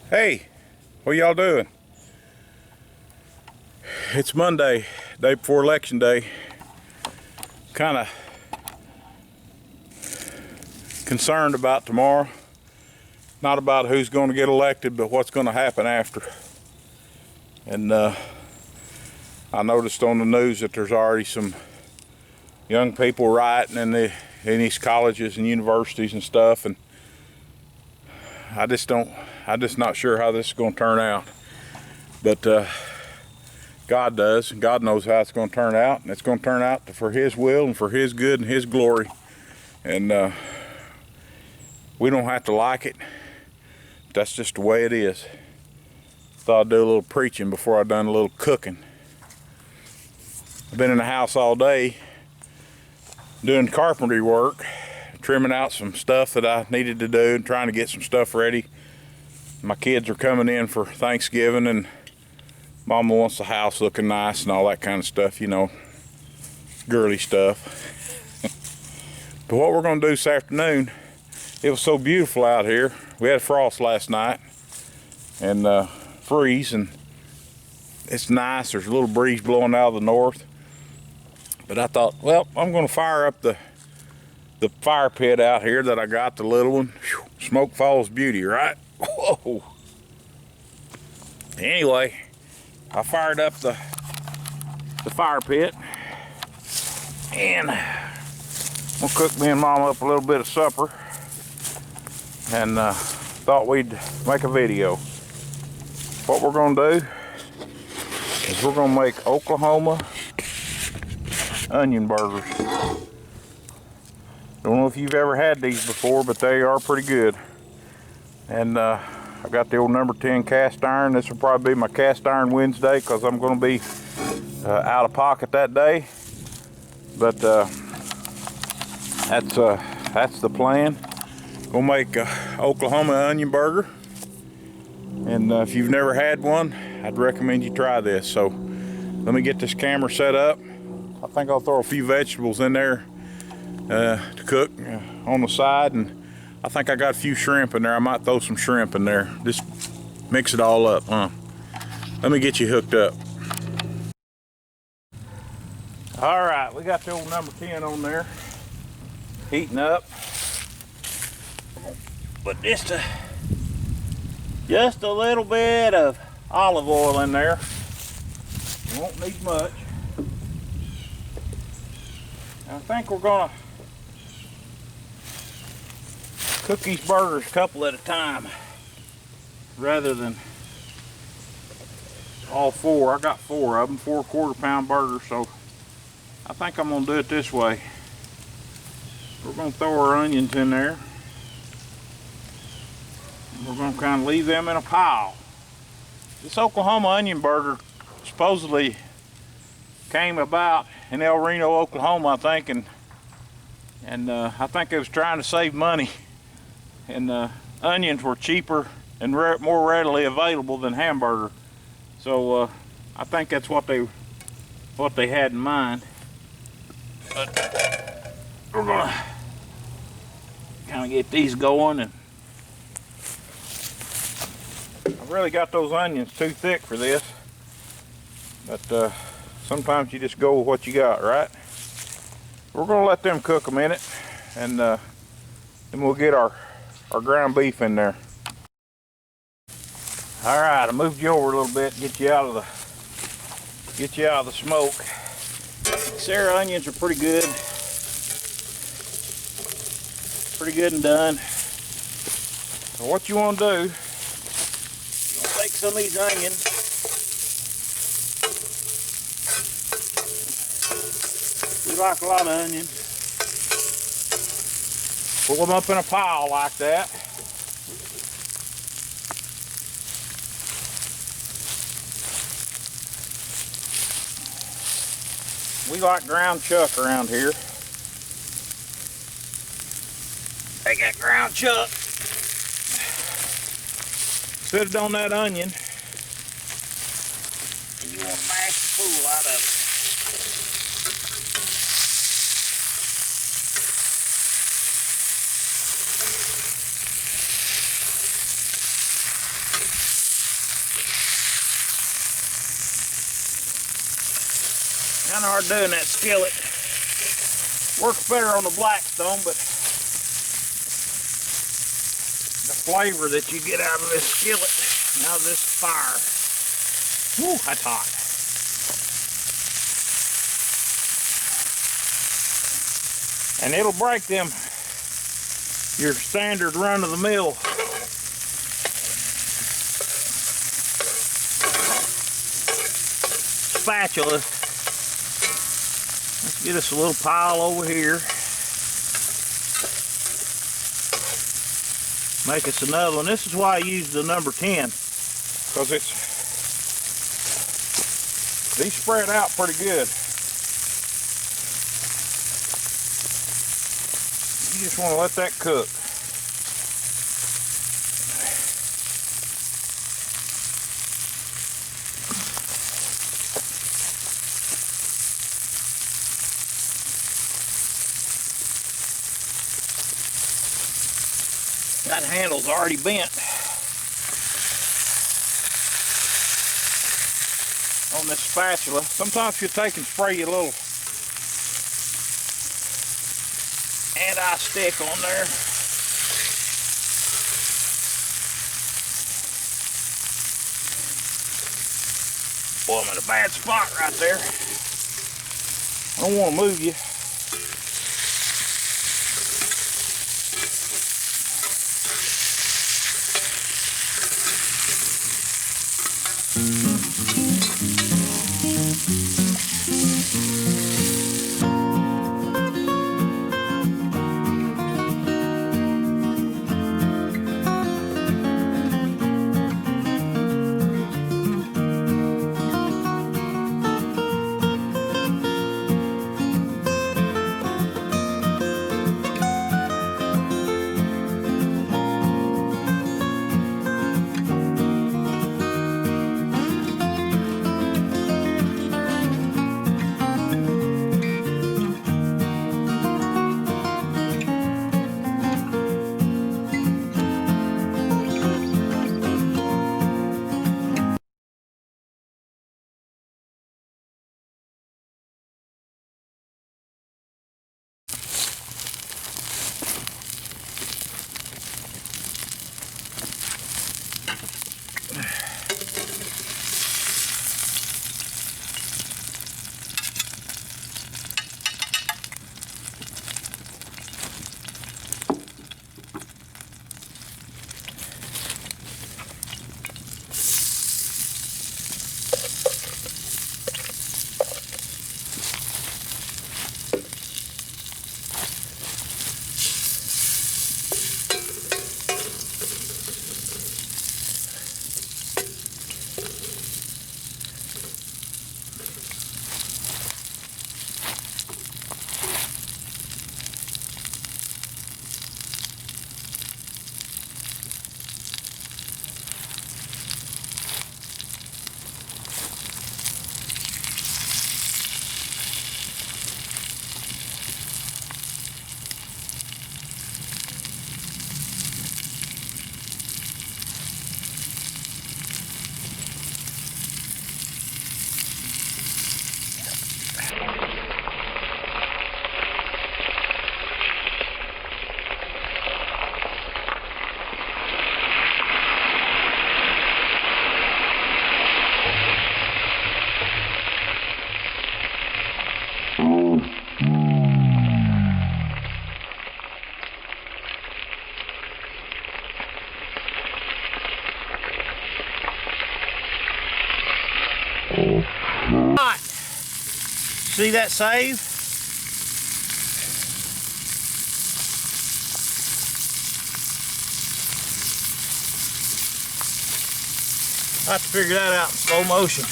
Hey, what y'all doing? It's Monday, day before election day. Kind of concerned about tomorrow. Not about who's going to get elected, but what's going to happen after. And I noticed on the news that there's already some young people rioting in these colleges and universities and stuff, and I'm just not sure how this is going to turn out. But God does, and God knows how it's going to turn out, and it's going to turn out for His will and for His good and His glory. And we don't have to like it. That's just the way it is. Thought I'd do a little preaching before I done a little cooking. I've been in the house all day doing carpentry work, trimming out some stuff that I needed to do and trying to get some stuff ready. My kids are coming in for Thanksgiving, and Mama wants the house looking nice and all that kind of stuff, you know, girly stuff. But what we're going to do this afternoon, it was so beautiful out here. We had frost last night and freeze, and it's nice. There's a little breeze blowing out of the north. But I thought, well, I'm going to fire up the fire pit out here that I got, the little one. Whew, smoke follows beauty, right? Whoa. Anyway, I fired up the fire pit, and we'll cook me and Mom up a little bit of supper, and thought we'd make a video. What we're going to do is we're going to make Oklahoma onion burgers. Don't know if you've ever had these before, but they are pretty good. And I got the old number 10 cast iron. This will probably be my cast iron Wednesday because I'm going to be out of pocket that day. But that's the plan. We'll make Oklahoma onion burger. And if you've never had one, I'd recommend you try this. So let me get this camera set up. I think I'll throw a few vegetables in there to cook on the side, and I think I got a few shrimp in there. I might throw some shrimp in there. Just mix it all up, huh? Let me get you hooked up. All right, we got the old number 10 on there, heating up. But just a little bit of olive oil in there. You won't need much. I think we're gonna cook these burgers a couple at a time rather than all four. I got 4 of them, 4 quarter-pound burgers, so I think I'm gonna do it this way. We're gonna throw our onions in there. We're gonna kind of leave them in a pile. This Oklahoma onion burger supposedly came about in El Reno, Oklahoma, I think, and I think it was trying to save money, and onions were cheaper and more readily available than hamburger. So I think that's what they had in mind. But we're gonna kind of get these going, and I really got those onions too thick for this, but sometimes you just go with what you got, right? We're gonna let them cook a minute, and then we'll get our ground beef in there. All right, I moved you over a little bit, get you out of the smoke. Sarah onions are pretty good and done. So what you want to do, you'll take some of these onions, we like a lot of onions, pull them up in a pile like that. We like ground chuck around here. They got ground chuck. Put it on that onion. And you want to mash the fool out of it. Kind of hard doing that skillet. Works better on the Blackstone, but the flavor that you get out of this skillet, out of this fire, whew, that's hot. And it'll break them, your standard run-of-the-mill spatula. Let's get us a little pile over here. Make us another one. This is why I use the number 10, because these spread out pretty good. You just want to let that cook. That handle's already bent on this spatula. Sometimes you take and spray a little anti-stick on there. Boy, I'm in a bad spot right there. I don't want to move you. See that save? I have to figure that out in slow motion.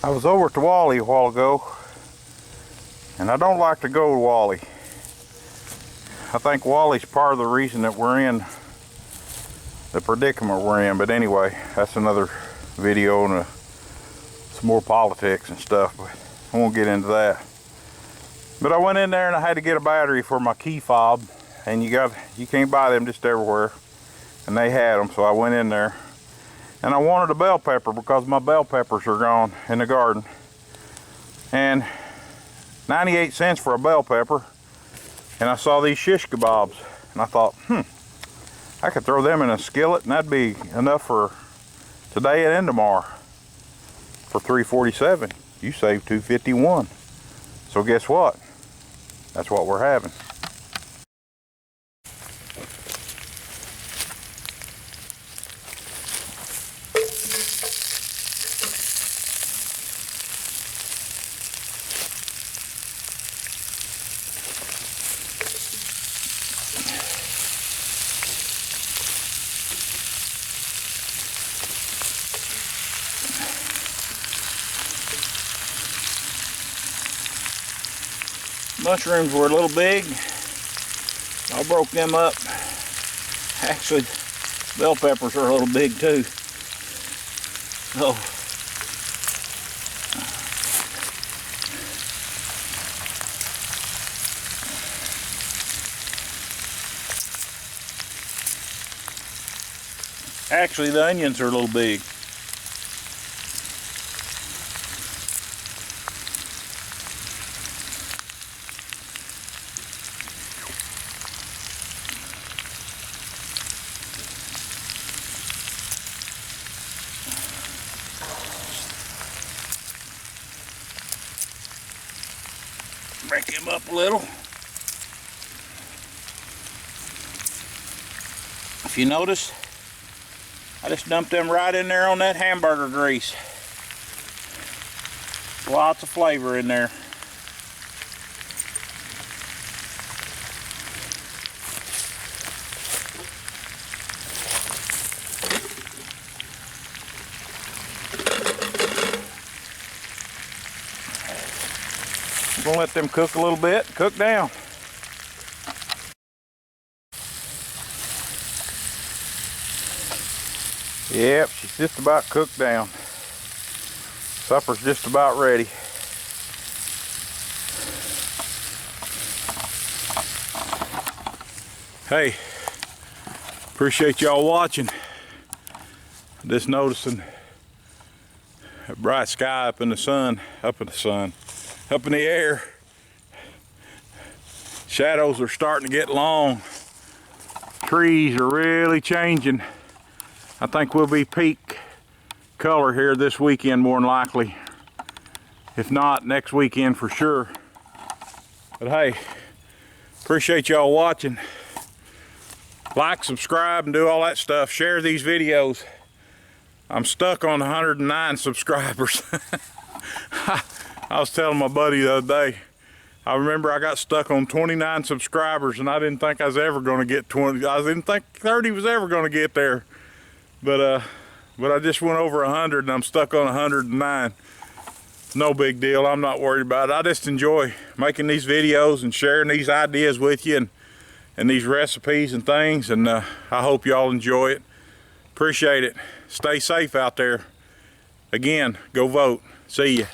I was over at the Wally a while ago, and I don't like to go to Wally. I think Wally's part of the reason that we're in the predicament we're in, but anyway, that's another video and some more politics and stuff, but I won't get into that. But I went in there and I had to get a battery for my key fob, and you can't buy them just everywhere, and they had them, so I went in there. And I wanted a bell pepper because my bell peppers are gone in the garden. And 98 cents for a bell pepper. And I saw these shish kebabs. And I thought, I could throw them in a skillet and that'd be enough for today and tomorrow. For $3.47, you save $2.51. So guess what? That's what we're having. Mushrooms were a little big. I broke them up. Actually, bell peppers are a little big too. So, actually the onions are a little big. Break them up a little. If you notice, I just dumped them right in there on that hamburger grease. Lots of flavor in there. Gonna let them cook a little bit, cook down. Yep, she's just about cooked down. Supper's just about ready. Hey, appreciate y'all watching. Just noticing a bright sky up in the sun, up in the air. Shadows are starting to get long. Trees are really changing. I think we'll be peak color here this weekend more than likely. If not, next weekend for sure. But hey, appreciate y'all watching. Like, subscribe, and do all that stuff. Share these videos. I'm stuck on 109 subscribers. I was telling my buddy the other day, I remember I got stuck on 29 subscribers and I didn't think I was ever going to get 20. I didn't think 30 was ever going to get there. But I just went over 100 and I'm stuck on 109. No big deal. I'm not worried about it. I just enjoy making these videos and sharing these ideas with you and these recipes and things. And I hope y'all enjoy it. Appreciate it. Stay safe out there. Again, go vote. See ya.